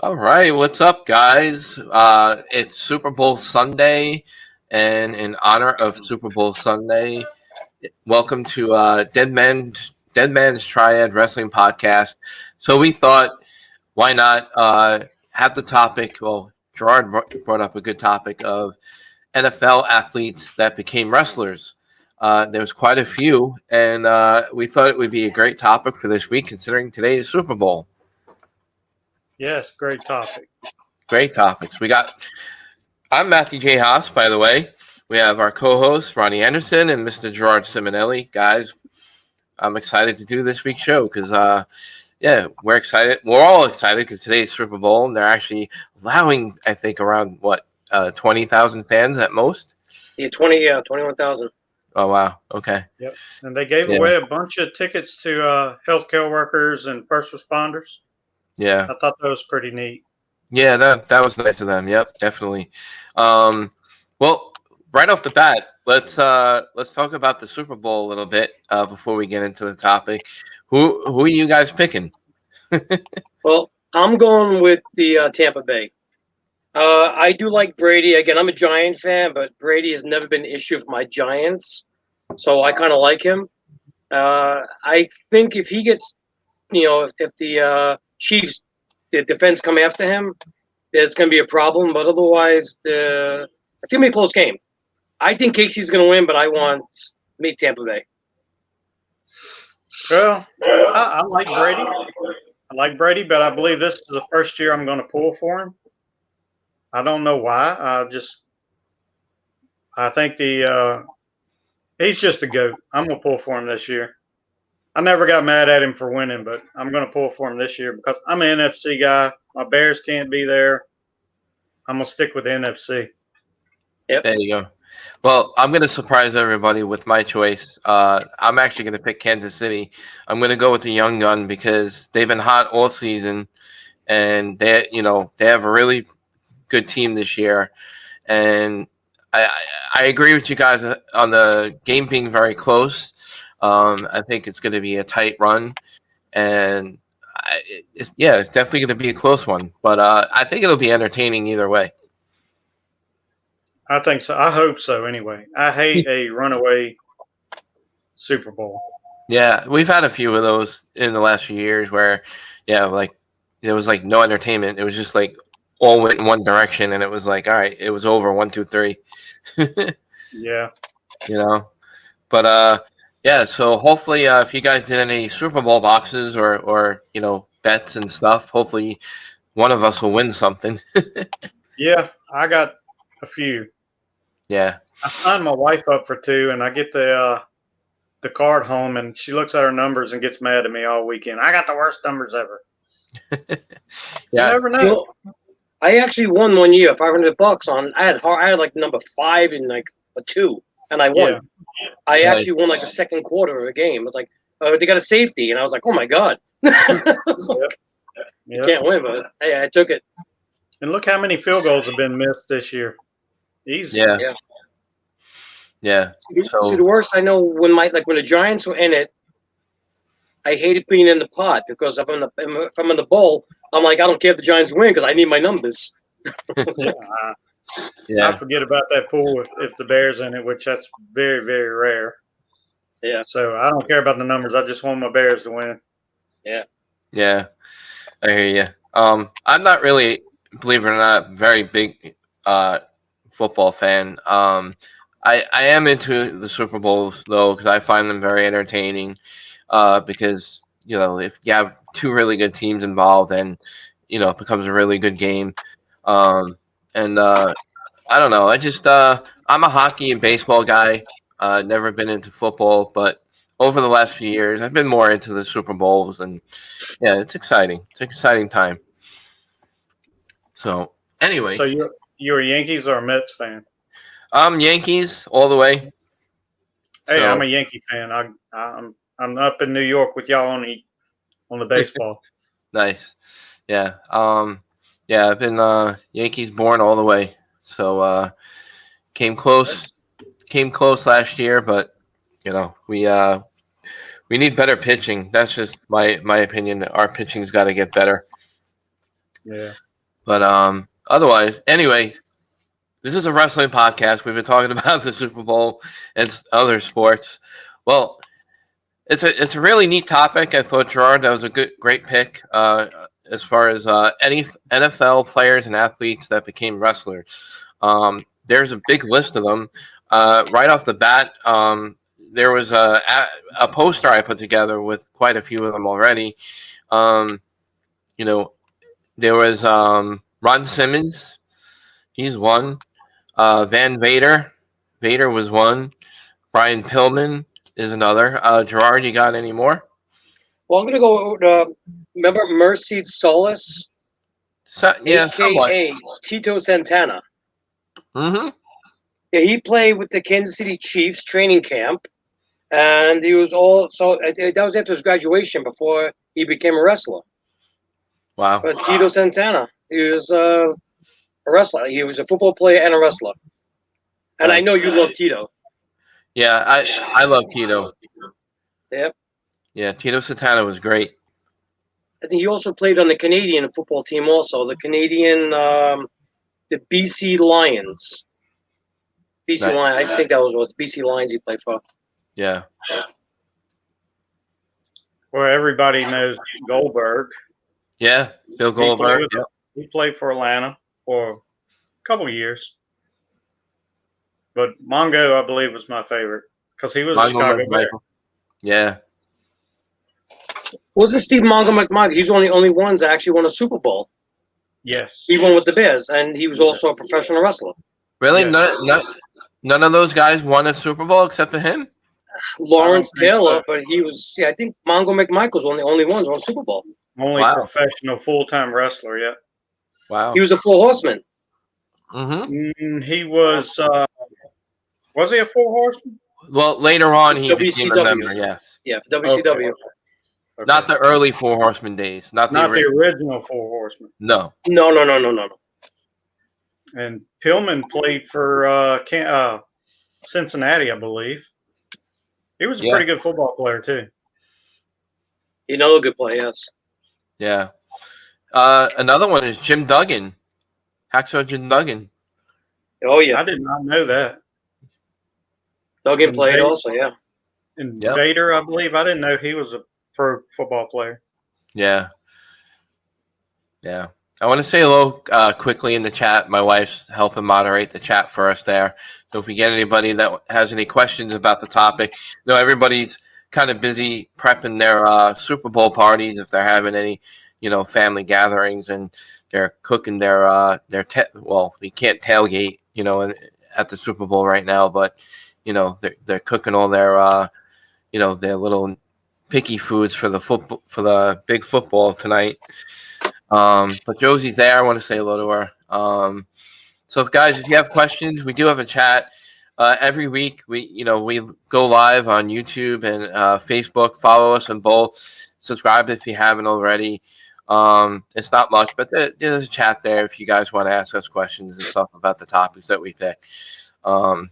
All right, what's up, guys? It's Super Bowl Sunday, and in honor of Super Bowl Sunday, welcome to Dead Man's Triad Wrestling Podcast. So we thought, why not have the topic? Well, Gerard brought up a good topic of NFL athletes that became wrestlers. There was quite a few, and we thought it would be a great topic for this week, considering today's Super Bowl. Yes, great topic. Great topics. I'm Matthew J. Haas, by the way. We have our co-host, Ronnie Anderson, and Mr. Gerard Simonelli. Guys, I'm excited to do this week's show because, we're excited. We're all excited because today's Super Bowl, and they're actually allowing, I think, around, 20,000 fans at most? Yeah, 21,000. Oh, wow. Okay. Yep. And they gave away a bunch of tickets to healthcare workers and first responders. Yeah. I thought that was pretty neat. Yeah, that was nice of them. Yep, definitely. Well, right off the bat, let's talk about the Super Bowl a little bit before we get into the topic. Who are you guys picking? Well, I'm going with the Tampa Bay. I do like Brady. Again, I'm a Giant fan, but Brady has never been an issue for my Giants, so I kind of like him. I think if he gets, if the Chiefs, the defense come after him, it's going to be a problem. But otherwise, it's going to be a close game. I think Casey's going to win, but I want Tampa Bay. Well, I like Brady. I like Brady, but I believe this is the first year I'm going to pull for him. I don't know why. I think he's just a GOAT. I'm going to pull for him this year. I never got mad at him for winning, but I'm going to pull for him this year because I'm an NFC guy. My Bears can't be there. I'm going to stick with the NFC. Yep. There you go. Well, I'm going to surprise everybody with my choice. I'm actually going to pick Kansas City. I'm going to go with the young gun because they've been hot all season, and they have a really good team this year. And I agree with you guys on the game being very close. I think it's going to be a tight run, and it's definitely going to be a close one. But I think it'll be entertaining either way. I think so. I hope so. Anyway, I hate a runaway Super Bowl. Yeah, we've had a few of those in the last few years where, there was no entertainment. It was just all went in one direction, and it was all right, it was over 1, 2, 3. Yeah. But so hopefully if you guys did any Super Bowl boxes or bets and stuff, hopefully one of us will win something. Yeah, I got a few. Yeah. I signed my wife up for 2, and I get the card home, and she looks at her numbers and gets mad at me all weekend. I got the worst numbers ever. Yeah. You never know. I actually won one year, $500 on. I had number 5 and a 2, and I won. Yeah. I actually won the second quarter of a game. It was they got a safety, and I was like, oh my god. You can't win, but hey, I took it. And look how many field goals have been missed this year. Easy. Yeah. See, the worst I know when the Giants were in it, I hated being in the pot because if I'm in the bowl, I'm like, I don't care if the Giants win because I need my numbers. I forget about that pool if the Bears in it, which that's very, very rare. Yeah. So I don't care about the numbers. I just want my Bears to win. Yeah. Yeah. I hear you. I'm not really, believe it or not, very big football fan. I am into the Super Bowls though because I find them very entertaining. Because if you have 2 really good teams involved, then it becomes a really good game. And I don't know. I just I'm a hockey and baseball guy. Never been into football, but over the last few years, I've been more into the Super Bowls, and it's exciting. It's an exciting time. So anyway, so you're a Yankees or a Mets fan? I'm Yankees all the way. Hey, I'm a Yankee fan. I'm up in New York with y'all on the baseball. Nice. Yeah. I've been Yankees born all the way. So came close last year, but we need better pitching. That's just my opinion. Our pitching's got to get better. Yeah. But otherwise, anyway, this is a wrestling podcast. We've been talking about the Super Bowl and other sports. Well, it's a really neat topic. I thought, Gerard, that was a great pick as far as any NFL players and athletes that became wrestlers. There's a big list of them. Right off the bat, there was a poster I put together with quite a few of them already. You know, there was Ron Simmons. He's one. Van Vader. Vader was one. Brian Pillman is another. Gerard, you got any more? Well, I'm gonna go. Remember Mercy Solis, Yeah, somewhat. aka Tito Santana. Mm-hmm. Yeah, he played with the Kansas City Chiefs training camp, and he was also that was after his graduation before he became a wrestler. Wow. But Tito Santana, he was a wrestler. He was a football player and a wrestler. And I know you love Tito. Yeah, I love Tito. Yep. Yeah, Tito Santana was great. I think he also played on the Canadian football team. Also, the Canadian, the BC Lions. BC Nice. Lions. I think that was what BC Lions he played for. Yeah. Well, everybody knows Goldberg. Yeah, Bill Goldberg. He played for Atlanta for a couple of years. But Mongo, I believe, was my favorite because he was a Chicago Bear. Yeah. Was it Steve Mongo McMichael? He's one of the only ones that actually won a Super Bowl. Yes. He won with the Bears, and he was also a professional wrestler. Really? Yes. None of those guys won a Super Bowl except for him? Lawrence Taylor, but he was, I think Mongo McMichael's one of the only ones who won a Super Bowl. Only professional full-time wrestler, yeah. Wow. He was a Four Horseman. Mm-hmm. He was he a Four Horseman? Well, later on he became a WCW. member, yes. Yeah, for WCW. Okay. Not the early Four Horsemen days. Not the original Four Horsemen. No. No. And Pillman played for Cincinnati, I believe. He was a pretty good football player, too. Another good play, yes. Yeah. Another one is Jim Duggan. Hacksaw Jim Duggan. Oh, yeah. I did not know that. Duggan played also, yeah. And Vader, I believe. I didn't know he was a pro football player. Yeah. Yeah. I want to say hello quickly in the chat. My wife's helping moderate the chat for us there. So if we get anybody that has any questions about the topic, everybody's kind of busy prepping their Super Bowl parties if they're having any, family gatherings, and they're cooking they can't tailgate, at the Super Bowl right now, but they're cooking all their their little picky foods for the big football tonight. But Josie's there. I want to say hello to her. So guys, if you have questions, we do have a chat. Every week we go live on YouTube and Facebook. Follow us on both. Subscribe if you haven't already. It's not much, but there's a chat there if you guys want to ask us questions and stuff about the topics that we pick. We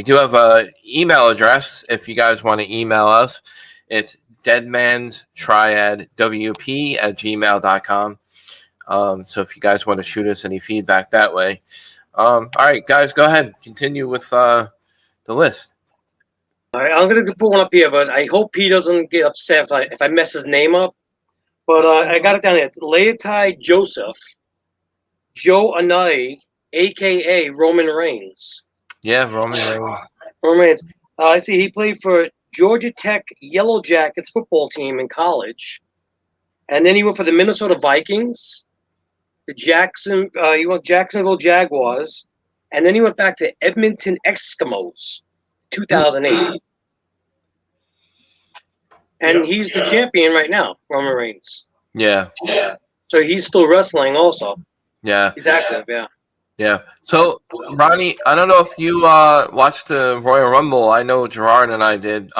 do have an email address if you guys want to email us. It's deadmanstriadwp@gmail.com. So if you guys want to shoot us any feedback that way. All right, guys, go ahead. Continue with the list. All right, I'm going to put one up here, but I hope he doesn't get upset if I mess his name up. But I got it down here. It's Leotai Joseph, Joe Anai, a.k.a. Roman Reigns. Yeah, Roman Reigns. Roman Reigns. I see he played for Georgia Tech Yellow Jackets football team in college. And then he went for the Minnesota Vikings, he went Jacksonville Jaguars, and then he went back to Edmonton Eskimos, 2008. And he's the champion right now, Roman Reigns. Yeah. So he's still wrestling also. Yeah. He's active, yeah. Yeah. So, Ronnie, I don't know if you watched the Royal Rumble. I know Gerard and I did.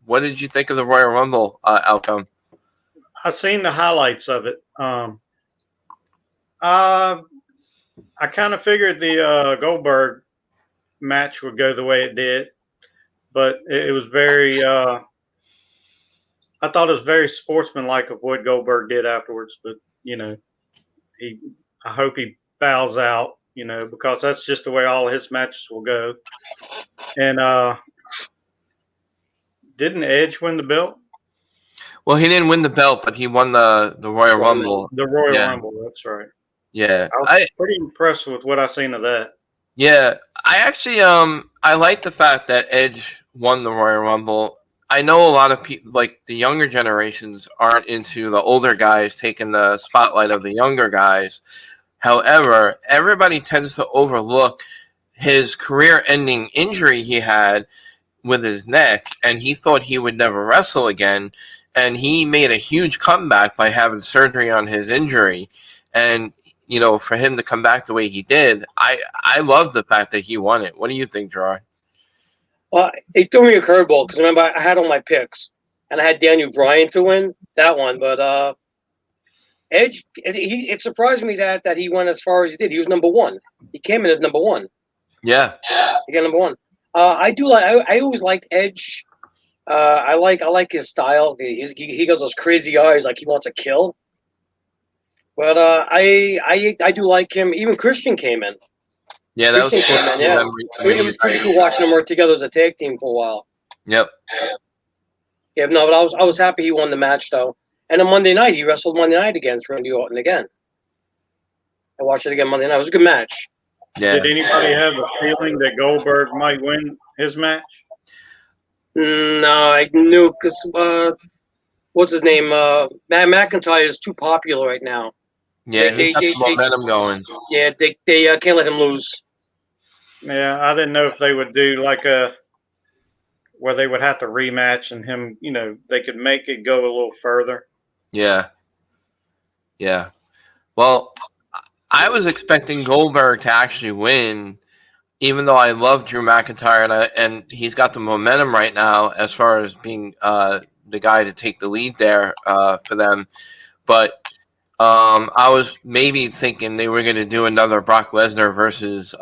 What did you think of the Royal Rumble outcome? I've seen the highlights of it. I kind of figured the Goldberg match would go the way it did, but it was very. I thought it was very sportsmanlike of what Goldberg did afterwards, but I hope he bows out, because that's just the way all his matches will go. And didn't Edge win the belt? Well, he didn't win the belt, but he won the Royal Rumble. The Royal Yeah. Rumble, that's right. Yeah, I was pretty impressed with what I seen of that. Yeah, I actually I like the fact that Edge won the Royal Rumble. I know a lot of people, like the younger generations, aren't into the older guys taking the spotlight of the younger guys. However, everybody tends to overlook his career-ending injury he had with his neck, and he thought he would never wrestle again. And he made a huge comeback by having surgery on his injury. And for him to come back the way he did, I love the fact that he won it. What do you think, Gerard? Well, it threw me a curveball because remember I had all my picks and I had Daniel Bryan to win that one, but Edge, it surprised me that he went as far as he did. He was number one. He came in as number one. Yeah, he got number one. I always liked Edge. I like his style. He got those crazy eyes, like he wants to kill. But I do like him. Even Christian came in. Yeah, that Christian was came in. Yeah, it was pretty cool watching them work together as a tag team for a while. Yep. Yeah, no, but I was happy he won the match though. And on Monday night, he wrestled Monday night against Randy Orton again. I watched it again Monday night. It was a good match. Yeah. Did anybody have a feeling that Goldberg might win his match? No, I knew because what's his name? Matt McIntyre is too popular right now. Yeah, he's got the momentum going. Yeah, they can't let him lose. Yeah, I didn't know if they would do like where they would have to rematch and him, they could make it go a little further. Yeah. Yeah. Well, I was expecting Goldberg to actually win, even though I love Drew McIntyre and he's got the momentum right now as far as being the guy to take the lead there for them. But I was maybe thinking they were going to do another Brock Lesnar versus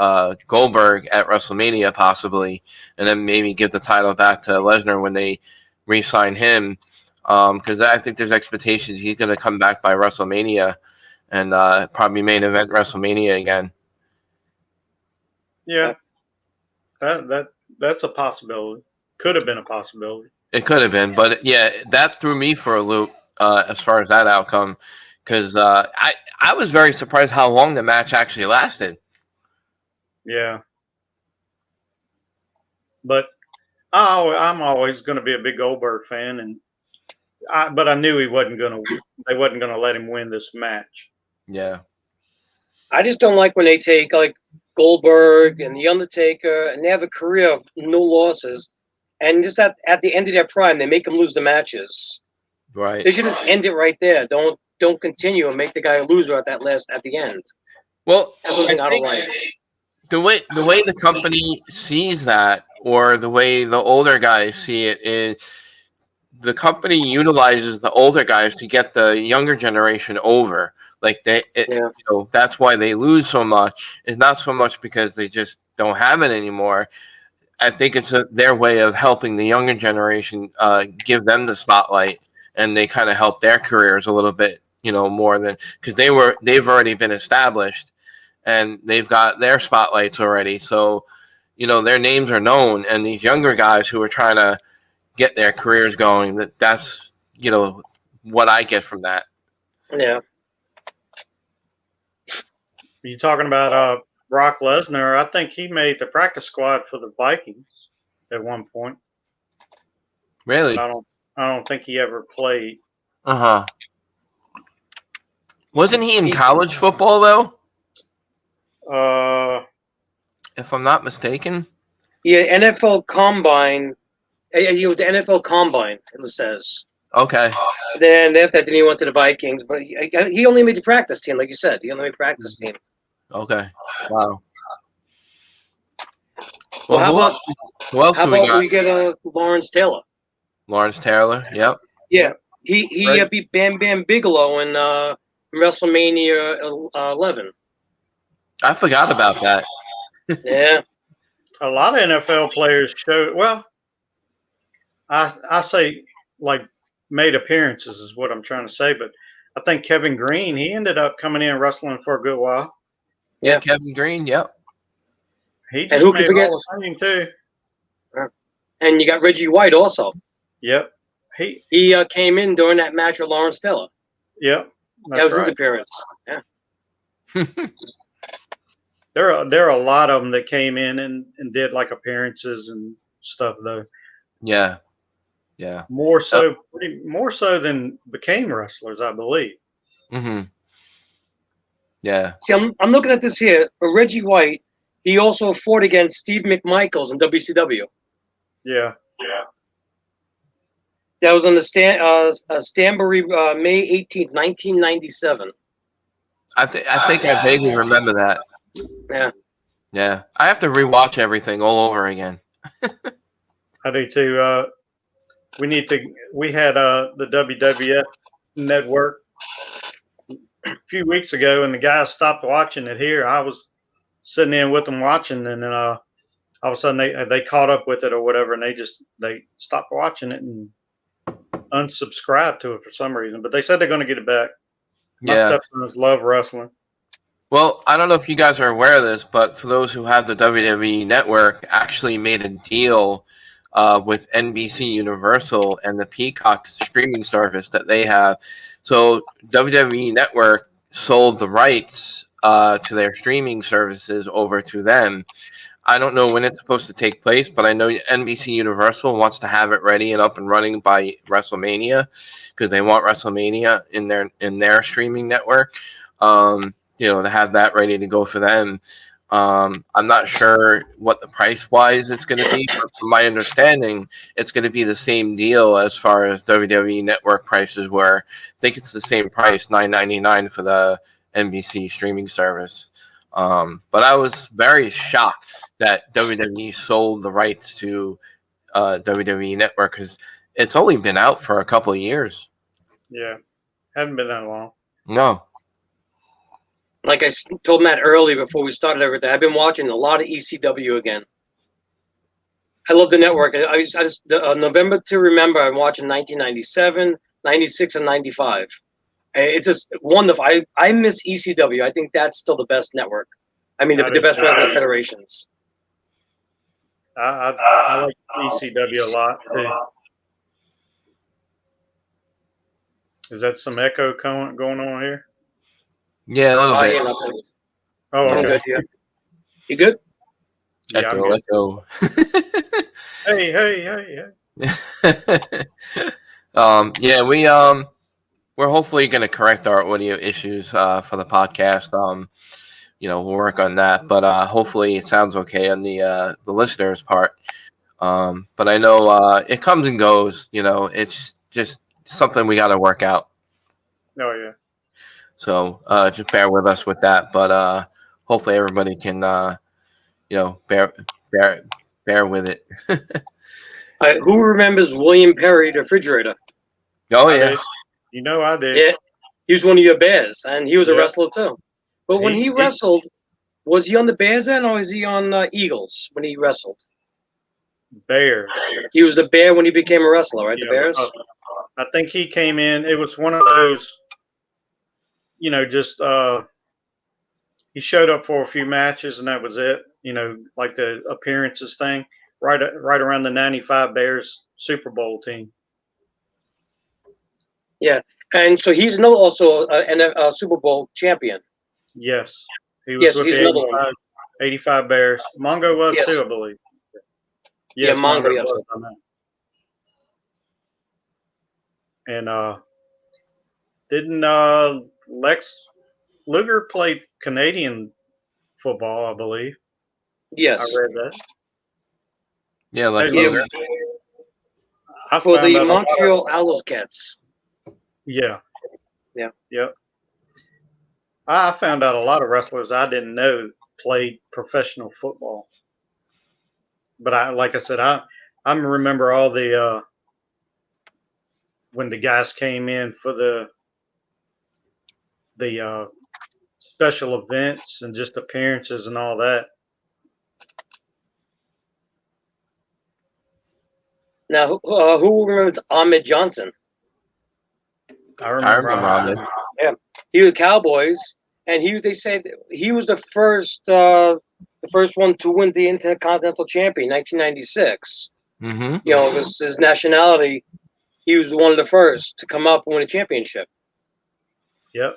Goldberg at WrestleMania possibly, and then maybe give the title back to Lesnar when they re-sign him. Because I think there's expectations he's going to come back by WrestleMania and probably main event WrestleMania again. Yeah, that's a possibility. Could have been a possibility. It could have been, but yeah, that threw me for a loop as far as that outcome. Because I was very surprised how long the match actually lasted. Yeah. But I'm always going to be a big Goldberg fan, but I knew they wasn't going to let him win this match. Yeah. I just don't like when they take like Goldberg and The Undertaker and they have a career of no losses, and just at the end of their prime, they make them lose the matches. Right. They should just end it right there. Don't continue and make the guy a loser at the end. Well, that's something I don't like. The way the company sees that, or the way the older guys see it, is the company utilizes the older guys to get the younger generation over. Like that's why they lose so much. It's not so much because they just don't have it anymore. I think it's their way of helping the younger generation, give them the spotlight, and they kind of help their careers a little bit. More than because they've already been established and they've got their spotlights already. So, their names are known, and these younger guys who are trying to get their careers going, that's what I get from that. Yeah. You talking about Brock Lesnar? I think he made the practice squad for the Vikings at one point. Really? I don't think he ever played. Uh-huh. Wasn't he in college football, though? If I'm not mistaken. Yeah, NFL Combine. He was the NFL Combine, it says. Okay. Then after that, he went to the Vikings, but he only made the practice team, like you said. He only made practice team. Okay. Wow. Well, how about we get Lawrence Taylor? Lawrence Taylor, yep. Yeah, he beat Bam Bam Bigelow in WrestleMania 11. I forgot about that. Yeah. A lot of NFL players showed. Well, I say like made appearances is what I'm trying to say, but I think Kevin Green, he ended up coming in and wrestling for a good while. Yeah, Kevin Green. Yep. He And just who can made forget- Hall of Fame too. And you got Reggie White also. Yep. He. He came in during that match with Lawrence Taylor. Yep. That was his right. appearance. Yeah. There are a lot of them that came in and did like appearances and stuff though. Yeah. Yeah. More so than became wrestlers, I believe. Mm-hmm. Yeah. See, I'm looking at this here. Reggie White, he also fought against Steve McMichaels in WCW. Yeah. That was on the Stanbury, May 18th, 1997. I think I vaguely remember that. Yeah. Yeah. I have to rewatch everything all over again. I do too. We had the WWF network a few weeks ago, and the guys stopped watching it here. I was sitting in with them watching, and then all of a sudden they caught up with it or whatever, and they stopped watching it and unsubscribed to it for some reason. But they said they're going to get it back. My Yeah. stepsons love wrestling. Well, I don't know if you guys are aware of this, but for those who have the WWE Network, actually made a deal with NBC Universal and the Peacock streaming service that they have. So WWE Network sold the rights to their streaming services over to them. I don't know when it's supposed to take place, but I know NBC Universal wants to have it ready and up and running by WrestleMania because they want WrestleMania in their streaming network. To have that ready to go for them. I'm not sure what the price wise it's going to be, but from my understanding, it's going to be the same deal as far as WWE Network prices were. I think it's the same price, $9.99 for the NBC streaming service. But I was very shocked that WWE sold the rights to WWE Network because it's only been out for a couple of years. Yeah, haven't been that long. No. Like I told Matt earlier before we started everything, I've been watching a lot of ECW again. I love the network. I just November to Remember, I'm watching 1997, 96, and 95. It's just wonderful. I miss ECW. I think that's still the best network. I mean, the best regular federations. I like ECW a lot too. Is that some echo going on here? Yeah, a little bit. Yeah, nothing. Oh, I'm okay. good here. You good? Yeah, I'm good. Echo. Hey. We're hopefully going to correct our audio issues for the podcast. We'll work on that, but hopefully it sounds okay on the listeners' part. But I know it comes and goes. It's just something we got to work out. Oh yeah. So just bear with us with that. But hopefully everybody can bear with it. Who remembers William Perry, the refrigerator? Oh I yeah. did. I did. Yeah, he was one of your Bears, and he was a Yeah. wrestler too. But when he He- wrestled, was he on the Bears then, or was he on Eagles when he wrestled? Bears. He was the Bear when he became a wrestler, right? Yeah, The Bears. I think he came in. It was one of those, just he showed up for a few matches and that was it. Like the appearances thing. Right around the '95 Bears Super Bowl team. And so he's also a Super Bowl champion. Yes, he was Yes, with he's the another one. 85 Bears. Mongo was Yes. too, I believe. Yeah, Yes, Mongo, yes. was, I know. And didn't Lex Luger play Canadian football? I believe Yes. I read that. Yeah, like Hey, Luger. I For found the out a lot of- Montreal Alouettes. Yeah. Yeah. Yep. I found out a lot of wrestlers I didn't know played professional football. But like I said, I remember all the when the guys came in for the special events and just appearances and all that. Now, who remembers Ahmed Johnson? I remember Ahmed. He was Cowboys, and they said he was the first one to win the Intercontinental Champion, 1996. Mm-hmm. You know, it was his nationality. He was one of the first to come up and win a championship. Yep.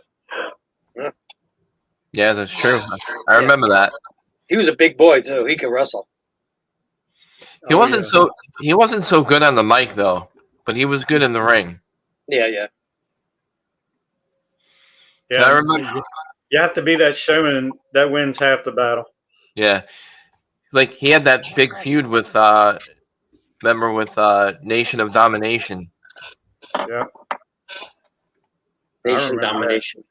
Yeah, that's true. I remember that. He was a big boy too. He could wrestle. He wasn't so good on the mic though, but he was good in the ring. Yeah. Yeah. I remember. You have to be that showman that wins half the battle. Yeah, like he had that big feud with remember with Nation of Domination. Yeah. Nation domination.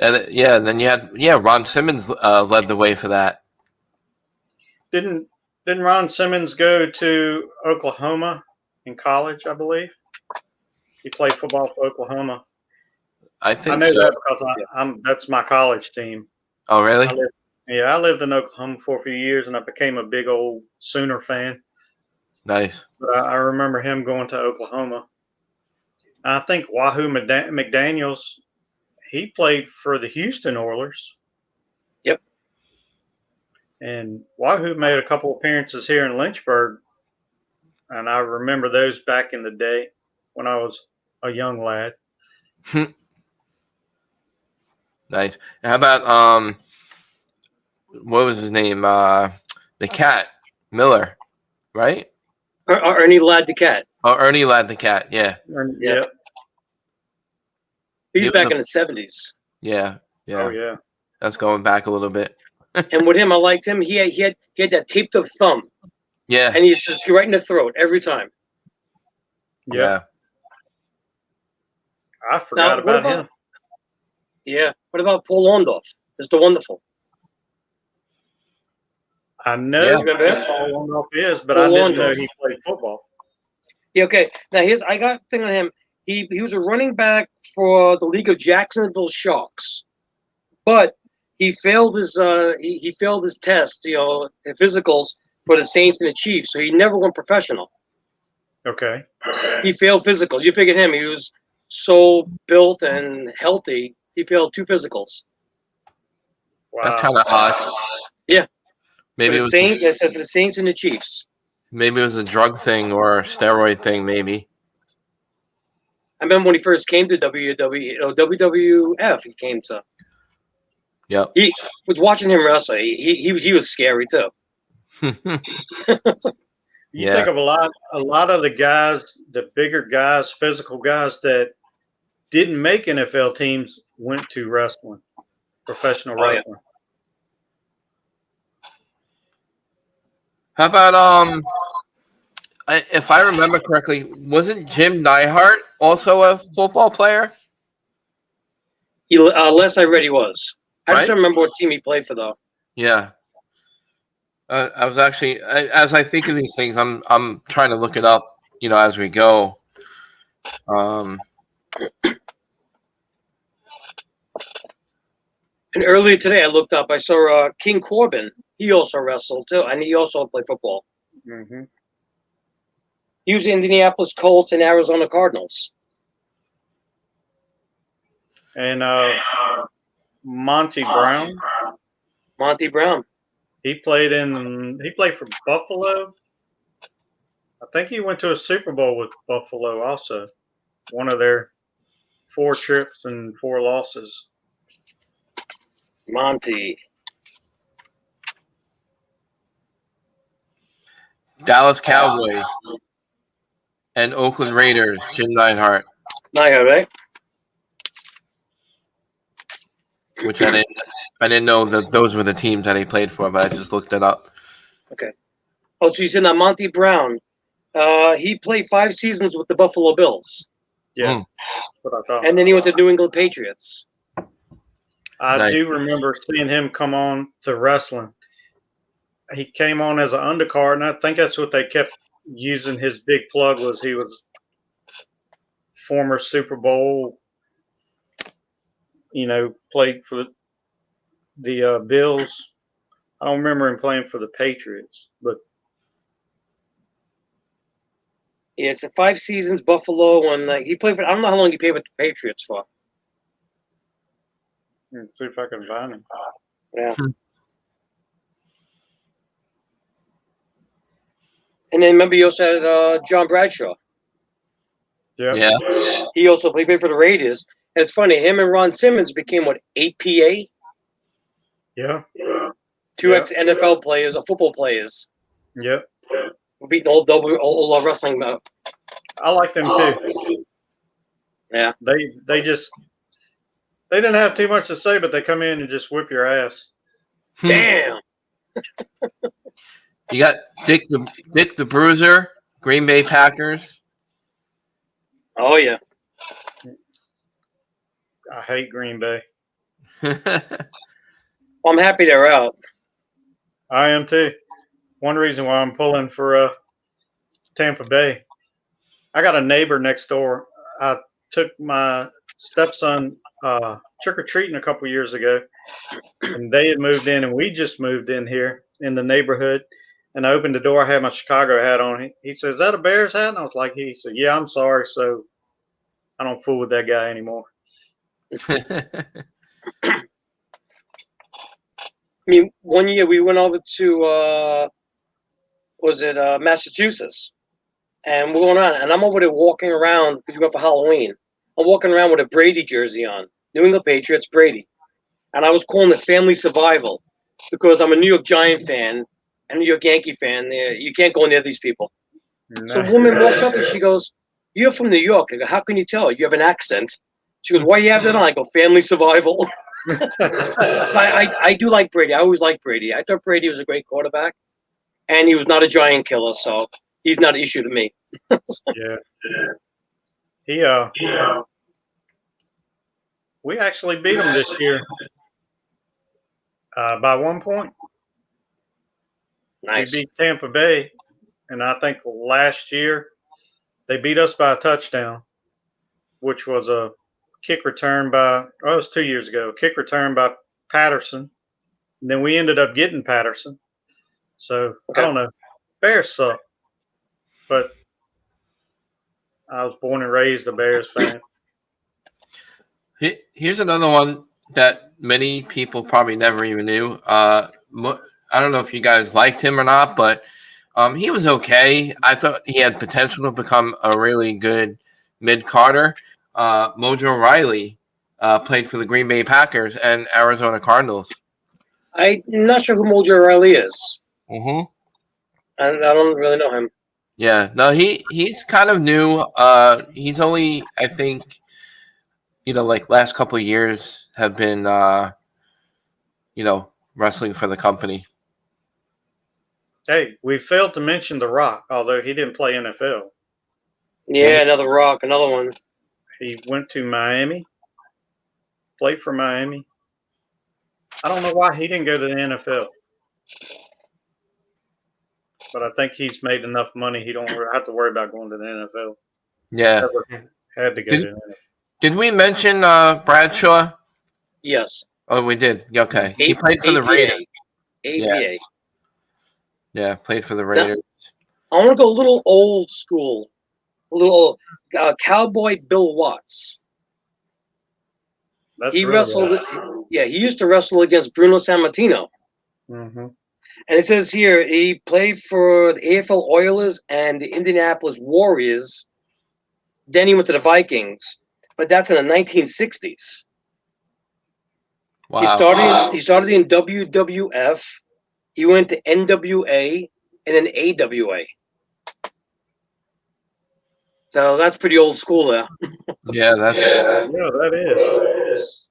And then you had Ron Simmons led the way for that. Didn't Ron Simmons go to Oklahoma in college? I believe he played football for Oklahoma. I think I know so. that because that's my college team. Oh, really? I lived in Oklahoma for a few years, and I became a big old Sooner fan. Nice. But I remember him going to Oklahoma. I think Wahoo McDaniels, he played for the Houston Oilers. Yep. And Wahoo made a couple appearances here in Lynchburg, and I remember those back in the day when I was a young lad. Nice. How about what was his name? The Cat Miller, right? Ernie Ladd the Cat. Oh, Ernie Ladd the Cat. Yeah. Yeah. He was back in the 70s. Yeah. Oh yeah. That's going back a little bit. And with him, I liked him. He had that taped up thumb. Yeah. And he's just right in the throat every time. Yeah. I forgot about him. Yeah. What about Paul Orndorff? Mr. Wonderful. I know who Paul Orndorff is, but I didn't know he played football. Yeah, okay. Now I got a thing on him. He was a running back for the League of Jacksonville Sharks, but he failed his he failed his test, the physicals for the Saints and the Chiefs, so he never went professional. Okay. He failed physicals. You figured him. He was so built and healthy. He failed 2 physicals. Wow. That's kind of odd. Yeah. Maybe for the Saints and the Chiefs. Maybe it was a drug thing or a steroid thing. Maybe. I remember when he first came to WWF. He came to. Yeah. He was watching him wrestle. He was scary too. You think of a lot of the guys, the bigger guys, physical guys that didn't make NFL teams went to wrestling, professional wrestling. Yeah. How about if I remember correctly, wasn't Jim Neihart also a football player? Last I read, he was. I just don't remember what team he played for, though. Yeah. I was actually, as I think of these things, I'm trying to look it up, as we go. And earlier today, I looked up. I saw King Corbin. He also wrestled too, and he also played football. Mm-hmm. He was in Indianapolis Colts and Arizona Cardinals. And Monty Brown. Monty Brown. He played for Buffalo. I think he went to a Super Bowl with Buffalo also. One of their 4 trips and 4 losses. Monty. Dallas Cowboys and Oakland Raiders, Jim Neihart. Neihart, right? Which I didn't know that those were the teams that he played for, but I just looked it up. Okay. Oh, so you said that Monty Brown. He played 5 seasons with the Buffalo Bills. Yeah, that's what I thought. And then he went to New England Patriots. I do remember seeing him come on to wrestling. He came on as an undercard, and I think that's what they kept using. His big plug was he was former Super Bowl, played for the Bills. I don't remember him playing for the Patriots, but Yeah, it's 5 seasons, Buffalo, and he played for. I don't know how long he played with the Patriots for. Let's see if I can find him. Yeah. And then remember, you also had John Bradshaw. Yep. Yeah. He also played for the Raiders. And it's funny, him and Ron Simmons became what, APA? Yeah. Two ex-NFL players or football players. Yep. Beating all wrestling. I like them too. Yeah. They didn't have too much to say, but they come in and just whip your ass. Damn. You got Dick the Bruiser, Green Bay Packers. Oh, yeah. I hate Green Bay. Well, I'm happy they're out. I am too. One reason why I'm pulling for Tampa Bay. I got a neighbor next door. I took my stepson trick or treating a couple years ago, and they had moved in, and we just moved in here in the neighborhood. And I opened the door. I had my Chicago hat on. He says, "Is that a Bears hat?" And I was like, he said, "Yeah, I'm sorry. So I don't fool with that guy anymore." I mean, one year we went over to Massachusetts, and we're going on, and I'm over there walking around because we go for Halloween. I'm walking around with a Brady jersey on, New England Patriots, Brady, and I was calling it family survival because I'm a New York Giant fan and New York Yankee fan. You can't go near these people. So a woman walks up and she goes, "You're from New York." I go, "How can you tell? You have an accent." She goes, "Why do you have that on?" I go, "Family survival." I do like Brady. I always liked Brady. I thought Brady was a great quarterback, and he was not a giant killer, so he's not an issue to me. Yeah. We actually beat them this year by 1 point. Nice. We beat Tampa Bay, and I think last year they beat us by a touchdown, which was a kick return by, it was 2 years ago, a kick return by Patterson. And then we ended up getting Patterson. So I don't know. Bears suck. But I was born and raised a Bears fan. Here's another one that many people probably never even knew. I don't know if you guys liked him or not, but he was okay. I thought he had potential to become a really good mid-carder. Mojo Riley played for the Green Bay Packers and Arizona Cardinals. I'm not sure who Mojo Riley is. Mm-hmm. And I don't really know him. Yeah, no, he's kind of new. He's only, I think, like last couple of years have been, wrestling for the company. Hey, we failed to mention The Rock, although he didn't play NFL. Yeah, another Rock, another one. He went to Miami, played for Miami. I don't know why he didn't go to the NFL. But I think he's made enough money he don't have to worry about going to the NFL. Yeah. Never had to go to the NFL. Did we mention Bradshaw? Yes. Oh, we did. Okay. He played for the Raiders. APA. Yeah, played for the Raiders. Now, I want to go a little old school. A little Cowboy Bill Watts. He wrestled. Yeah, he used to wrestle against Bruno Sammartino. Mm-hmm. And it says here he played for the AFL Oilers and the Indianapolis Warriors. Then he went to the Vikings, but that's in the 1960s. Wow. He started in WWF. He went to NWA and then AWA. So that's pretty old school there. Yeah, that is.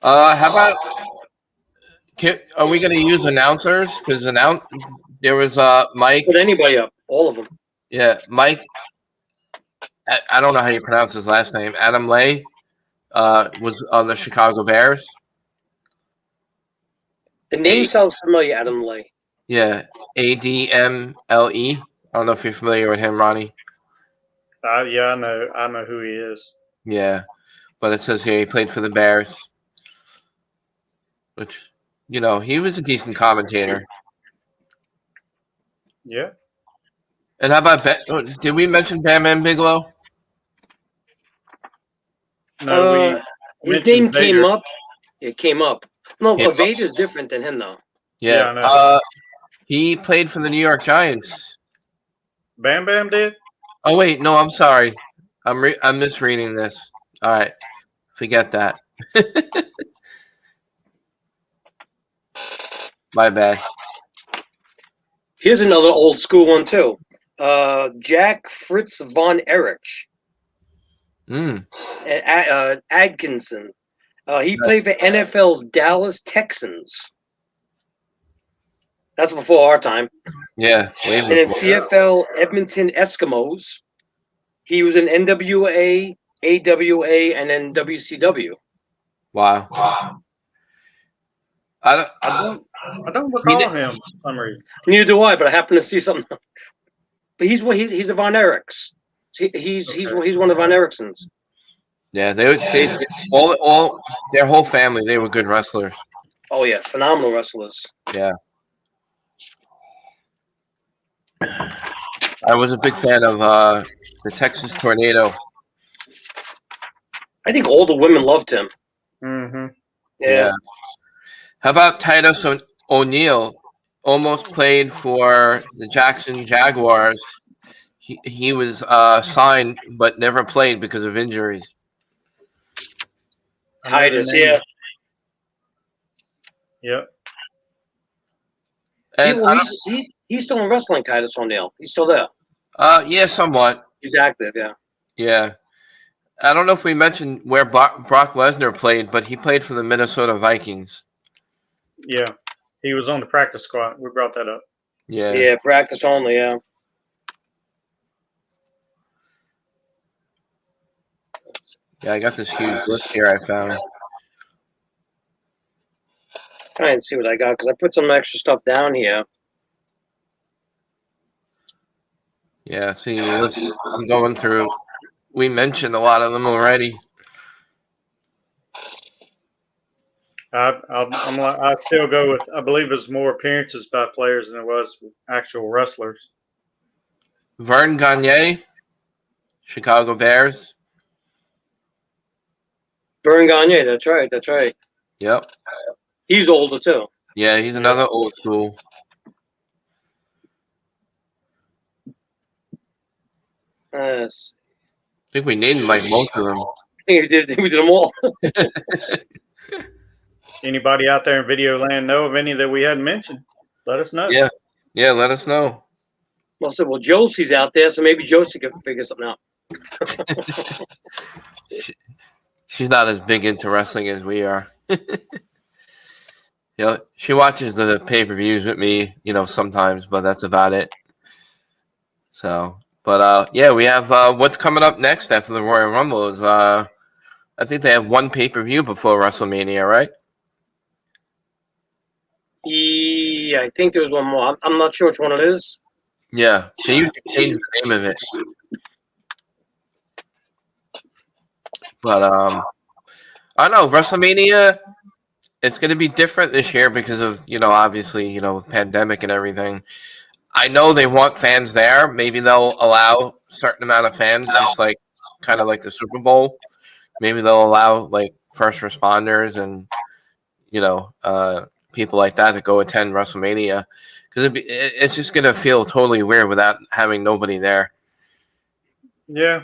How about? Are we going to use announcers? Because there was Mike. Put anybody up, all of them. Yeah, Mike. I don't know how you pronounce his last name. Adam Lay was on the Chicago Bears. The name sounds familiar, Adam Lay. Yeah, ADMLE. I don't know if you're familiar with him, Ronnie. Yeah, I know who he is. Yeah, but it says here he played for the Bears, which he was a decent commentator. Yeah. And how about did we mention Bam Bam Bigelow? No, we his mentioned name Vader. came up. It came up. No, Came up. Vader's different than him though. Yeah, Yeah. I know. He played for the New York Giants. Bam Bam did? Oh wait, no, I'm sorry. I'm misreading this. All right, forget that. My bad. Here's another old school one too. Jack Fritz von Erich Mm. Atkinson. He played for NFL's Dallas Texans. That's before our time. Yeah, way And in before. CFL Edmonton Eskimos, he was in NWA, AWA, and then WCW. Wow. I don't recall him for some reason. Neither do I, but I happened to see something. But he's a Von Erichs. He's one of Von Erichsons. Yeah, they all their whole family. They were good wrestlers. Oh yeah, phenomenal wrestlers. Yeah. I was a big fan of the Texas Tornado. I think all the women loved him. Mm-hmm. Yeah. How about Titus O'Neil? Almost played for the Jackson Jaguars. He was signed but never played because of injuries. Titus, yeah. Yep. And He's still in wrestling, Titus O'Neil. He's still there. Yeah, somewhat. He's active, yeah. Yeah. I don't know if we mentioned where Brock Lesnar played, but he played for the Minnesota Vikings. Yeah. He was on the practice squad. We brought that up. Yeah. Yeah, practice only, yeah. Yeah, I got this huge list here I found. Try and see what I got because I put some extra stuff down here. Yeah, see, listen, I'm going through. We mentioned a lot of them already. I still go with. I believe it's more appearances by players than it was actual wrestlers. Vern Gagne, Chicago Bears. Vern Gagne, that's right, that's right. Yep. He's older too. Yeah, he's another old school. Yes. I think we named like most of them. We did them all. Anybody out there in video land know of any that we hadn't mentioned? Let us know. Yeah. Yeah, let us know. Well, so Josie's out there, so maybe Josie can figure something out. She's not as big into wrestling as we are. You know, she watches the pay-per-views with me, sometimes, but that's about it. So, but yeah, we have what's coming up next after the Royal Rumble is I think they have one pay-per-view before WrestleMania, right? Yeah, I think there's one more. I'm not sure which one it is. Yeah, they usually change the name of it. But I don't know, WrestleMania, it's going to be different this year because of, obviously, pandemic and everything. I know they want fans there. Maybe they'll allow a certain amount of fans, just like kind of like the Super Bowl. Maybe they'll allow like first responders and, people like that to go attend WrestleMania. Because it's just going to feel totally weird without having nobody there. Yeah.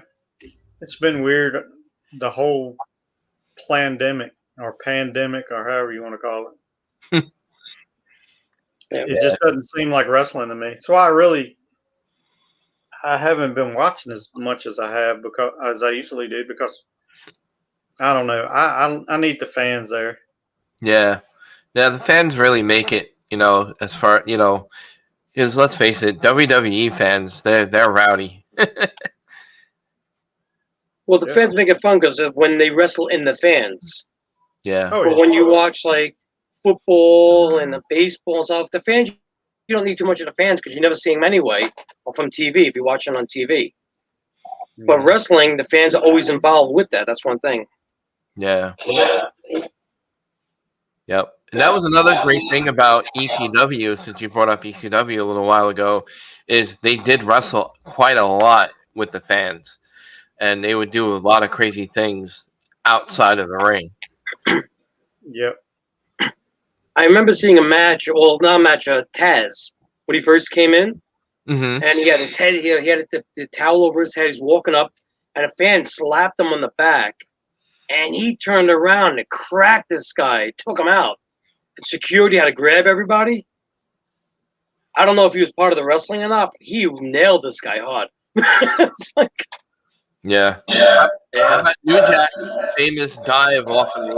It's been weird, the whole pandemic or however you want to call it. It just doesn't seem like wrestling to me. So I haven't been watching as much as I have as I usually do because I don't know. I need the fans there. Yeah. Yeah, the fans really make it, as far, because let's face it, WWE fans, they're rowdy. Well, the fans make it fun because when they wrestle in the fans. Yeah. Oh, But when you watch like football and the baseball and stuff, the fans, you don't need too much of the fans because you never see them anyway, or from TV if you watch them on TV. But wrestling, the fans are always involved with that. That's one thing. Yeah. Yep. And that was another great thing about ECW, since you brought up ECW a little while ago, is they did wrestle quite a lot with the fans. And they would do a lot of crazy things outside of the ring. Yep. I remember seeing a match, well, not a match, Taz, when he first came in, Mm-hmm. and he had his head here, he had the towel over his head, he's walking up, and a fan slapped him on the back, and he turned around and cracked this guy, took him out. And security had to grab everybody. I don't know if he was part of the wrestling or not, but he nailed this guy hard. It's like, Yeah. How about New Jack's famous dive off of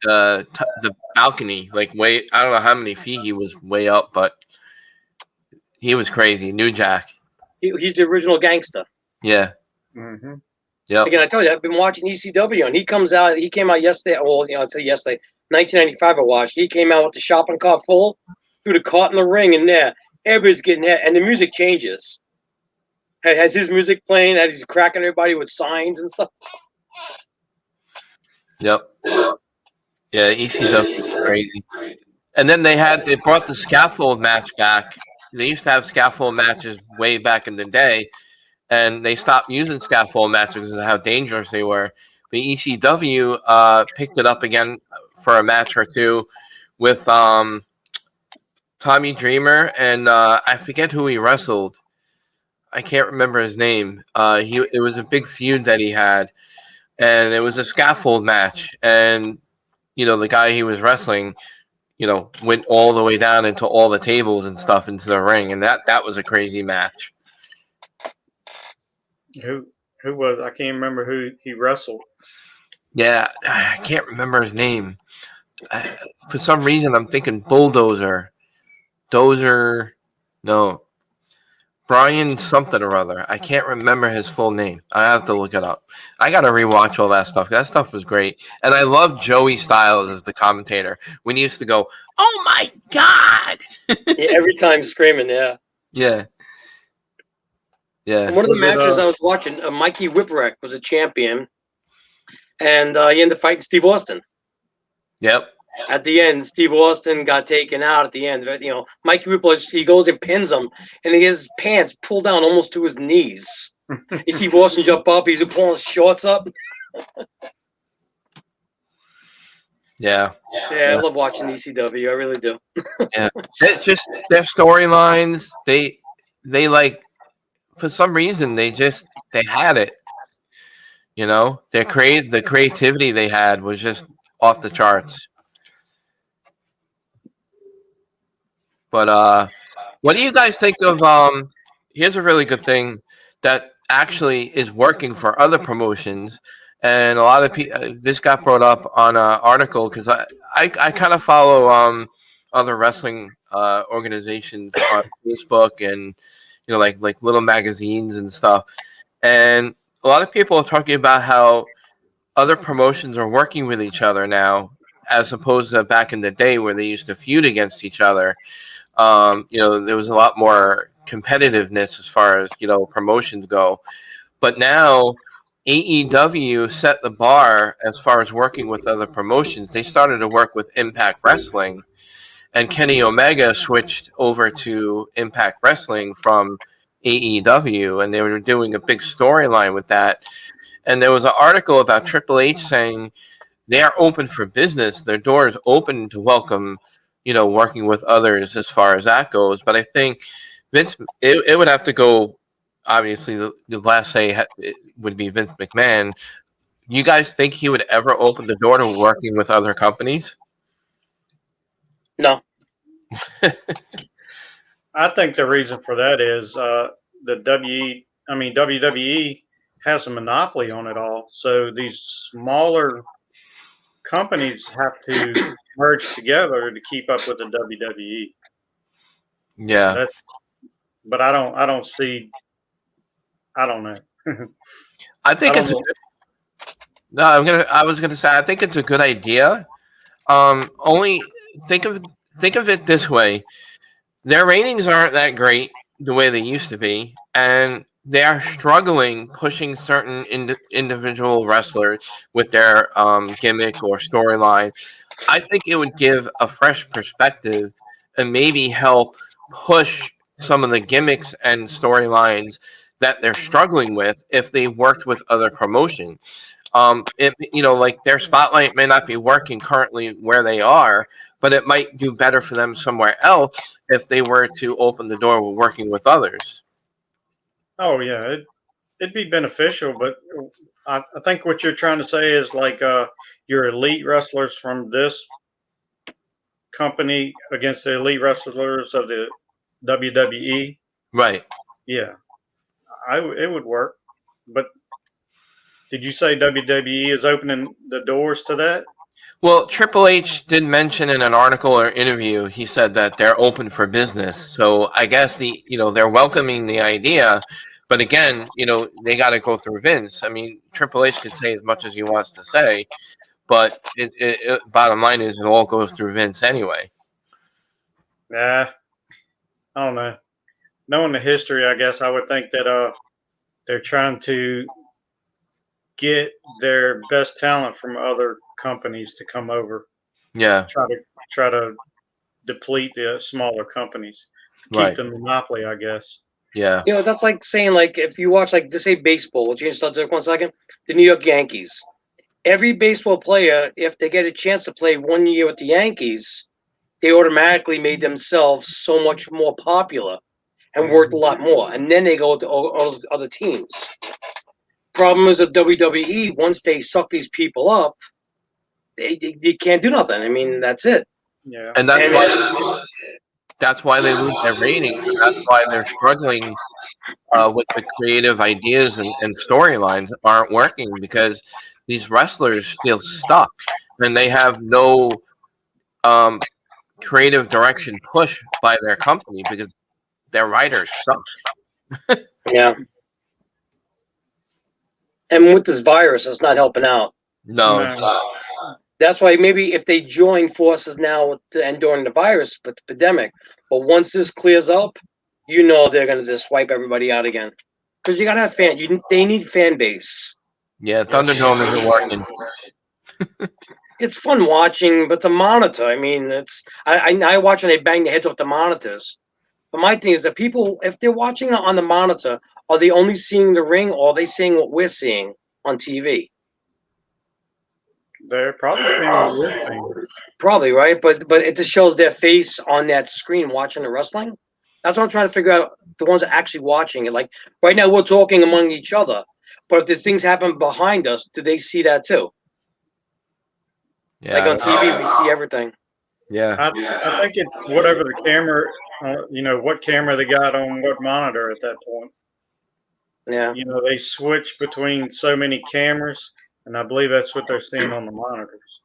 the, the balcony, like way, I don't know how many feet he was way up, but he was crazy. New Jack. he's the original gangster. Yeah. Mm-hmm. Yep. Again, I told you, I've been watching ECW, and he came out yesterday. Well, I'd say yesterday, 1995. I watched. He came out with the shopping cart full, threw the cart in the ring, and there, everybody's getting hit, and the music changes. Has his music playing as he's cracking everybody with signs and stuff. Yep. Yeah, ECW is crazy. And then they brought the scaffold match back. They used to have scaffold matches way back in the day, and they stopped using scaffold matches because of how dangerous they were. But ECW picked it up again for a match or two with Tommy Dreamer, and I forget who he wrestled. I can't remember his name. It was a big feud that he had, and it was a scaffold match. And the guy he was wrestling, went all the way down into all the tables and stuff into the ring, and that was a crazy match. Who was? I can't remember who he wrestled. Yeah, I can't remember his name. For some reason, I'm thinking Bulldozer. No. Brian something or other. I can't remember his full name. I have to look it up. I got to rewatch all that stuff. That stuff was great. And I love Joey Styles as the commentator. When he used to go, "Oh my God!" Yeah, every time screaming, yeah. Yeah. Yeah. And one of the Was it, matches I was watching, Mikey Whipwreck was a champion, and he ended up fighting Steve Austin. Yep. At the end, Steve Austin got taken out at the end. Mikey Whipwreck, he goes and pins him, and he has his pants pulled down almost to his knees. You see Austin jump up, he's pulling his shorts up. Yeah. Yeah, I love watching ECW. I really do. Yeah. It's just their storylines. They like, for some reason, they had it. The creativity they had was just off the charts. But what do you guys think of? Here's a really good thing that actually is working for other promotions, and a lot of people. This got brought up on an article because I kind of follow other wrestling organizations on Facebook and like little magazines and stuff, and a lot of people are talking about how other promotions are working with each other now, as opposed to back in the day where they used to feud against each other. There was a lot more competitiveness as far as, promotions go. But now AEW set the bar as far as working with other promotions. They started to work with Impact Wrestling, and Kenny Omega switched over to Impact Wrestling from AEW, and they were doing a big storyline with that. And there was an article about Triple H saying they are open for business. Their door is open to welcome, working with others as far as that goes. But I think Vince, it would have to go, obviously, the last say it would be Vince McMahon. You guys think he would ever open the door to working with other companies? No. I think the reason for that is WWE has a monopoly on it all. So these smaller companies have to merge together to keep up with the WWE. Yeah. But I don't see. I don't know. I think it's. No, I was gonna say I think it's a good idea. Only think of it this way: their ratings aren't that great the way they used to be, and they are struggling pushing certain individual wrestlers with their gimmick or storyline. I think it would give a fresh perspective and maybe help push some of the gimmicks and storylines that they're struggling with if they worked with other promotions. Like their spotlight may not be working currently where they are, but it might do better for them somewhere else if they were to open the door with working with others. Oh yeah, it'd be beneficial, but I think what you're trying to say is like your elite wrestlers from this company against the elite wrestlers of the WWE. Right. Yeah, it would work. But did you say WWE is opening the doors to that? Well, Triple H did mention in an article or interview, he said that they're open for business. So I guess they're welcoming the idea, but again, they got to go through Vince. I mean, Triple H could say as much as he wants to say, but bottom line is it all goes through Vince anyway. Nah, I don't know. Knowing the history, I guess I would think that they're trying to get their best talent from other companies to come over. Yeah. Try to deplete the smaller companies to keep the monopoly, I guess. Yeah. That's like saying, like, if you watch, like, just say baseball, we'll change the subject 1 second. The New York Yankees. Every baseball player, if they get a chance to play 1 year with the Yankees, they automatically made themselves so much more popular and worked a lot more. And then they go to other teams. Problem is at WWE, once they suck these people up, they can't do nothing. I mean, that's it. Yeah. And that's why they lose their ratings. That's why they're struggling with the creative ideas and storylines aren't working, because these wrestlers feel stuck and they have no creative direction push by their company because their writers suck. Yeah. And with this virus, it's not helping out. No, it's not. That's why maybe if they join forces now and during the virus, but the pandemic, but once this clears up, they're going to just wipe everybody out again. Because you got to have they need fan base. Yeah, Thunderdome isn't working. It's fun watching, but it's a monitor. I mean, I watch and they bang their heads off the monitors. But my thing is that people, if they're watching on the monitor, are they only seeing the ring, or are they seeing what we're seeing on TV? They're probably seeing what we're seeing. Probably, right? But it just shows their face on that screen watching the wrestling. That's what I'm trying to figure out, the ones that are actually watching it. Like, right now we're talking among each other, but if there's things happen behind us, do they see that too? Yeah, like on TV, we see everything. Yeah. I think it's whatever the camera, what camera they got on what monitor at that point. Yeah. They switch between so many cameras, and I believe that's what they're seeing on the monitors.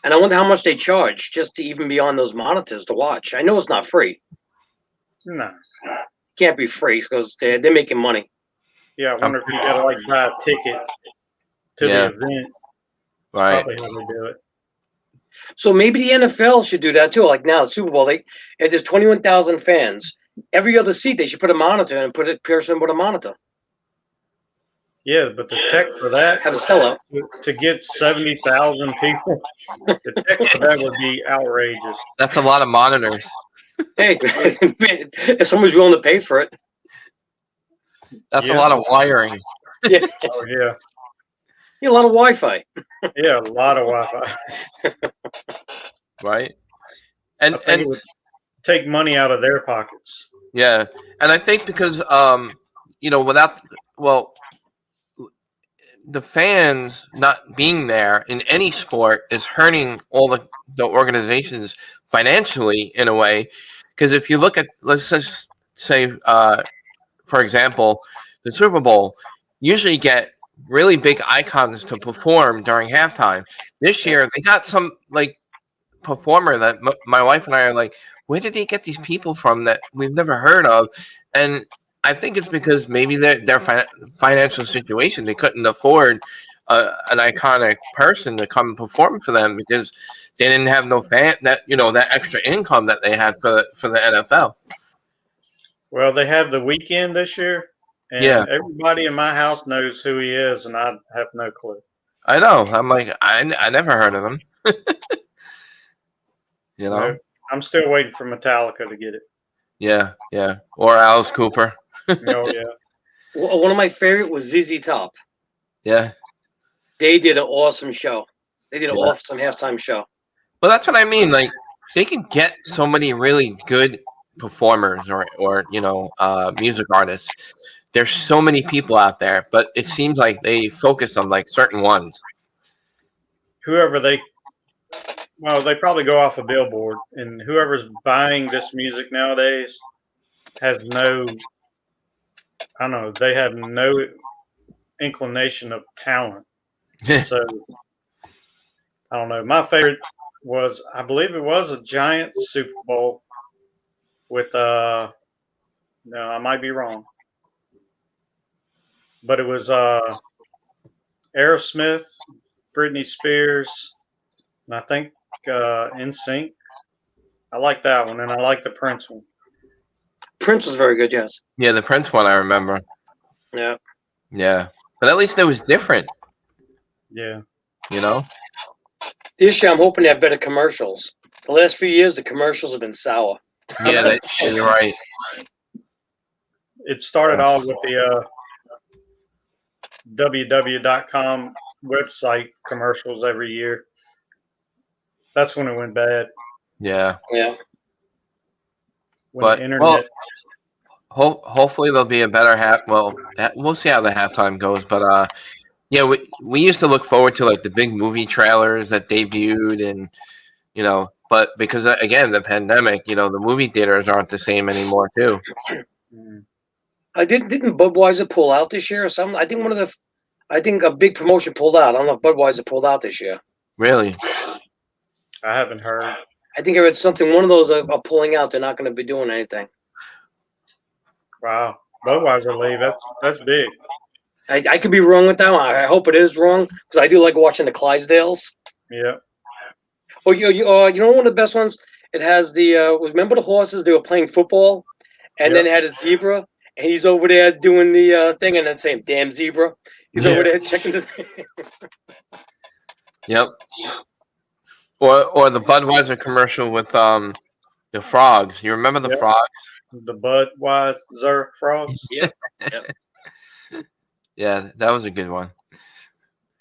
And I wonder how much they charge just to even be on those monitors to watch. I know it's not free. No. Can't be free because they're making money. Yeah, I wonder if you got to buy a ticket to the event. Right. Probably how they do it. So maybe the NFL should do that too. Like now, the Super Bowl, if there's 21,000 fans, every other seat they should put a monitor and put a person with a monitor. Yeah, but the tech for that, have a sellout to get 70,000 people, the tech for that would be outrageous. That's a lot of monitors. Hey, if someone's willing to pay for it, that's a lot of wiring. Yeah. Oh yeah. Yeah, a lot of Wi-Fi. Yeah, a lot of Wi-Fi. Right. And it would take money out of their pockets. Yeah, and I think because the fans not being there in any sport is hurting all the organizations financially in a way. Because if you look at, let's just say, for example, the Super Bowl, usually get really big icons to perform during halftime. This year, they got some performer that my wife and I are like, where did they get these people from that we've never heard of? And I think it's because maybe their financial situation, they couldn't afford an iconic person to come and perform for them because they didn't have no that extra income that they had for the NFL. Well, they have the weekend this year, and Yeah. everybody in my house knows who he is, and I have no clue. I know. I'm like, I never heard of him. You know? No, I'm still waiting for Metallica to get it. Yeah, yeah. Or Alice Cooper. Oh yeah. One of my favorite was ZZ Top. Yeah. They did an awesome show. They did an Yeah. awesome halftime show. Well, that's what I mean. Like, they can get so many really good performers or music artists. There's so many people out there, but it seems like they focus on like certain ones. Whoever they probably go off a billboard, and whoever's buying this music nowadays has no, I don't know, they have no inclination of talent. So I don't know. My favorite was, I believe it was a Giants Super Bowl with no, I might be wrong, but it was Aerosmith, Britney Spears, and I think NSYNC. I like that one, and I like the Prince one. Prince was very good, yes. Yeah, the Prince one I remember. Yeah. Yeah. But at least it was different, Yeah. you know? This year, I'm hoping to have better commercials. The last few years, the commercials have been sour. Yeah, you're right. It started off with the www.com website commercials every year. That's when it went bad. Yeah. Yeah. When But the internet. hopefully there'll be a better we'll see how the halftime goes. But yeah, we used to look forward to like the big movie trailers that debuted, and but because again the pandemic, the movie theaters aren't the same anymore too. Didn't Budweiser pull out this year or something? I think a big promotion pulled out. I don't know if Budweiser pulled out this year. Really? I haven't heard. I think I read something. One of those are pulling out. They're not going to be doing anything. Wow. Budweiser leave. That's big. I could be wrong with that one. I hope it is wrong because I do like watching the Clydesdales. Yeah. Oh, you know one of the best ones? It has the remember the horses? They were playing football, and then it had a zebra, and he's over there doing the thing, and then saying "damn zebra." He's over there checking the. Yep. Or the Budweiser commercial with the frogs. You remember the frogs? The Budweiser frogs. Yep. Yeah, that was a good one.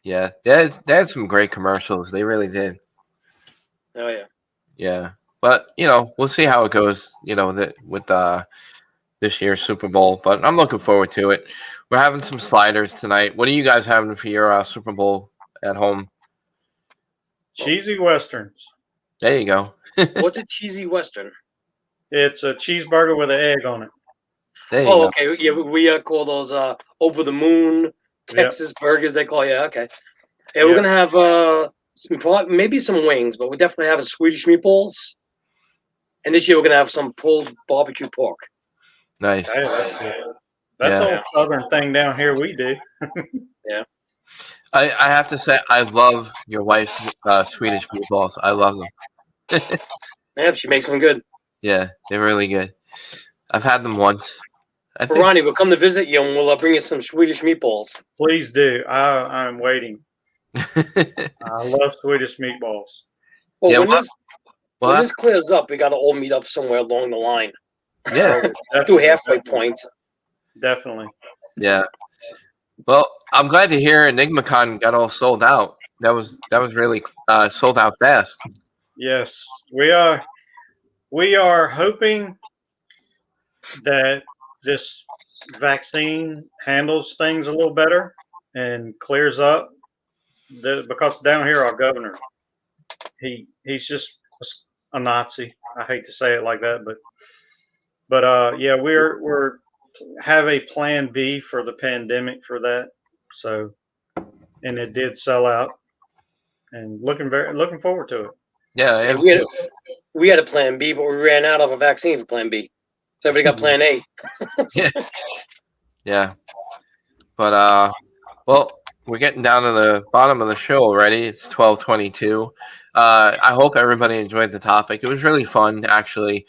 Yeah, they had some great commercials. They really did. Oh yeah. Yeah, but we'll see how it goes. With this year's Super Bowl, but I'm looking forward to it. We're having some sliders tonight. What are you guys having for your Super Bowl at home? Cheesy Westerns. There you go. What's a cheesy Western? It's a cheeseburger with an egg on it. There you go. Okay. Yeah, we call those over the moon Texas burgers. They call okay. Yeah, we're gonna have maybe some wings, but we definitely have a Swedish meatballs. And this year we're gonna have some pulled barbecue pork. Nice. Hey, that's a southern thing down here we do. Yeah. I have to say I love your wife's Swedish meatballs. I love them. Yeah, she makes them good. Yeah, they're really good. I've had them once. Ronnie, we'll come to visit you and we'll bring you some Swedish meatballs. Please do. I'm waiting. I love Swedish meatballs. Well, when this clears up, we got to all meet up somewhere along the line. Yeah. Do halfway point. Definitely. Yeah. Well, I'm glad to hear EnigmaCon got all sold out. That was really sold out fast. Yes, we are. We are hoping that this vaccine handles things a little better and clears up. Because down here, our governor, he's just a Nazi. I hate to say it like that, but yeah, we're have a plan B for the pandemic for that. So, and it did sell out, and looking forward to it. Yeah, we had a plan B, but we ran out of a vaccine for plan B. So everybody got plan A. Yeah. But well, we're getting down to the bottom of the show already. It's 12:22. I hope everybody enjoyed the topic. It was really fun, actually.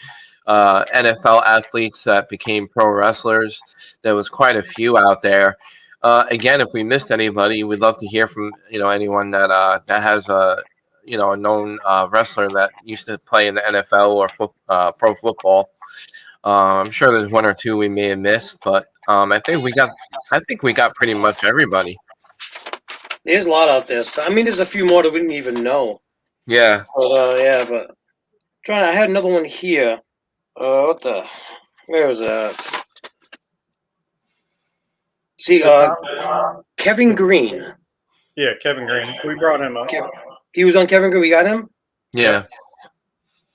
NFL athletes that became pro wrestlers. There was quite a few out there. Again, if we missed anybody, we'd love to hear from anyone that has a known wrestler that used to play in the NFL or pro football. I'm sure there's one or two we may have missed, but I think we got pretty much everybody. There's a lot out there. So, I mean, there's a few more that we didn't even know. Yeah. But I had another one here. Where was that? See, Kevin Green. Yeah, Kevin Green. We brought him up. He was on Kevin Green. We got him? Yeah.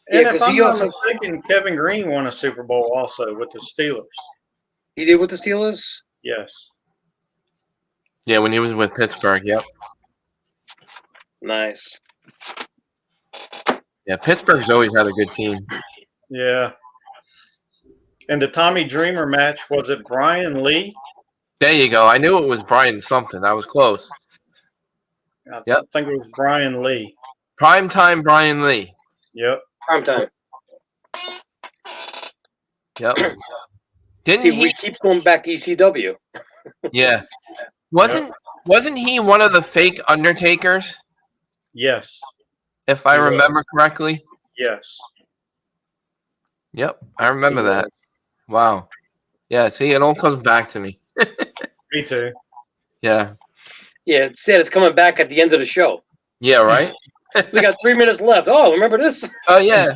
And if I'm not mistaken, Kevin Green won a Super Bowl also with the Steelers. He did with the Steelers? Yes. Yeah, when he was with Pittsburgh, yep. Nice. Yeah, Pittsburgh's always had a good team. Yeah. And the Tommy Dreamer match, was it Brian Lee? There you go. I knew it was Brian something. I was close. I think it was Brian Lee. Primetime Brian Lee. Yep. Primetime. Yep. We keep going back to ECW. Yeah. Wasn't he one of the fake Undertakers? Yes. If I remember correctly? Yes. Yep, I remember that. Wow. Yeah, see, it all comes back to me. Me too. Yeah. Yeah, it said it's coming back at the end of the show. Yeah, right? We got 3 minutes left. Oh, remember this? Oh, yeah.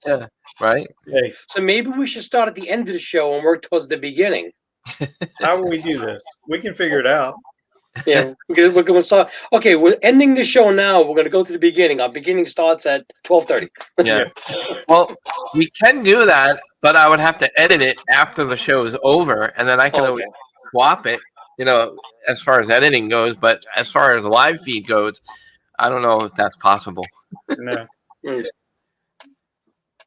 Yeah, right? Hey. So maybe we should start at the end of the show and work towards the beginning. How will we do this? We can figure it out. Yeah, we're going to start. Okay, we're ending the show now. We're going to go to the beginning. Our beginning starts at 12:30. Yeah. Well, we can do that, but I would have to edit it after the show is over, and then I can always swap it, as far as editing goes. But as far as the live feed goes, I don't know if that's possible. No.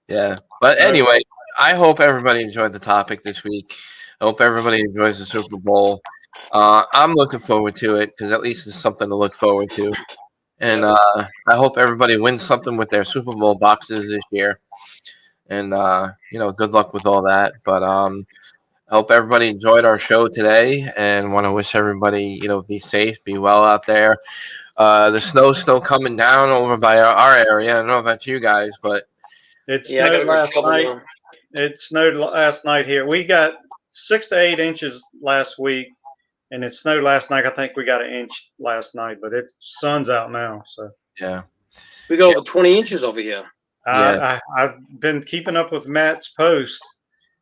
Yeah. But anyway, I hope everybody enjoyed the topic this week. I hope everybody enjoys the Super Bowl. I'm looking forward to it because at least it's something to look forward to. And I hope everybody wins something with their Super Bowl boxes this year. And, good luck with all that. But I hope everybody enjoyed our show today and want to wish everybody, be safe, be well out there. The snow's still coming down over by our area. I don't know about you guys, but it snowed last night. It snowed last night here. We got 6 to 8 inches last week. And it snowed last night. I think we got 1 inch last night, but it's sun's out now. So yeah, we got over 20 inches over here. I've been keeping up with Matt's post.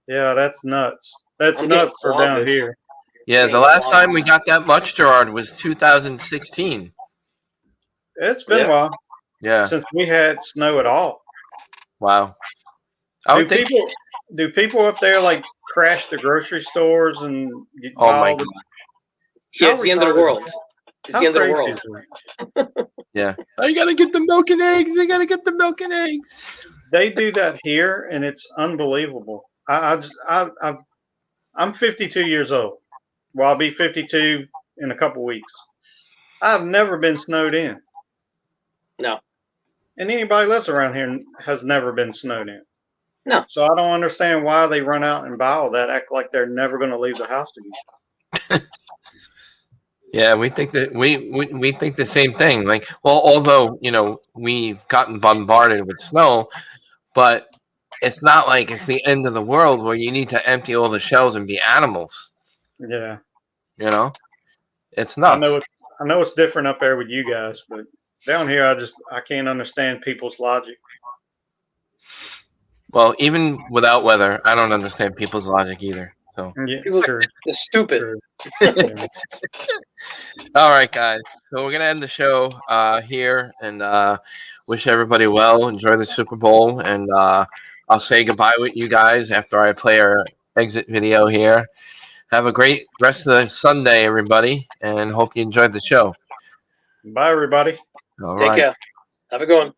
Yeah, that's nuts. That's nuts for down here. Yeah, the last time we got that much, Gerard, was 2016. It's been a while. Yeah, since we had snow at all. Wow. Do people up there like crash the grocery stores and get my God. Yeah, it's the end of the world. It's the end of the world. Yeah. I gotta get the milk and eggs. I gotta get the milk and eggs. They do that here, and it's unbelievable. I'm 52 years old. Well, I'll be 52 in a couple weeks. I've never been snowed in. No. And anybody lives around here has never been snowed in. No. So I don't understand why they run out and buy all that, act like they're never going to leave the house again. Yeah, we think that we think the same thing. Like, well, although we've gotten bombarded with snow, but it's not like it's the end of the world where you need to empty all the shelves and be animals. Yeah, it's not. I know it's different up there with you guys, but down here, I can't understand people's logic. Well, even without weather, I don't understand people's logic either. So yeah, they're stupid. All right, guys. So we're gonna end the show here, and wish everybody well. Enjoy the Super Bowl, and I'll say goodbye with you guys after I play our exit video here. Have a great rest of the Sunday, everybody, and hope you enjoyed the show. Bye, everybody. All Take right. care. Have a good one.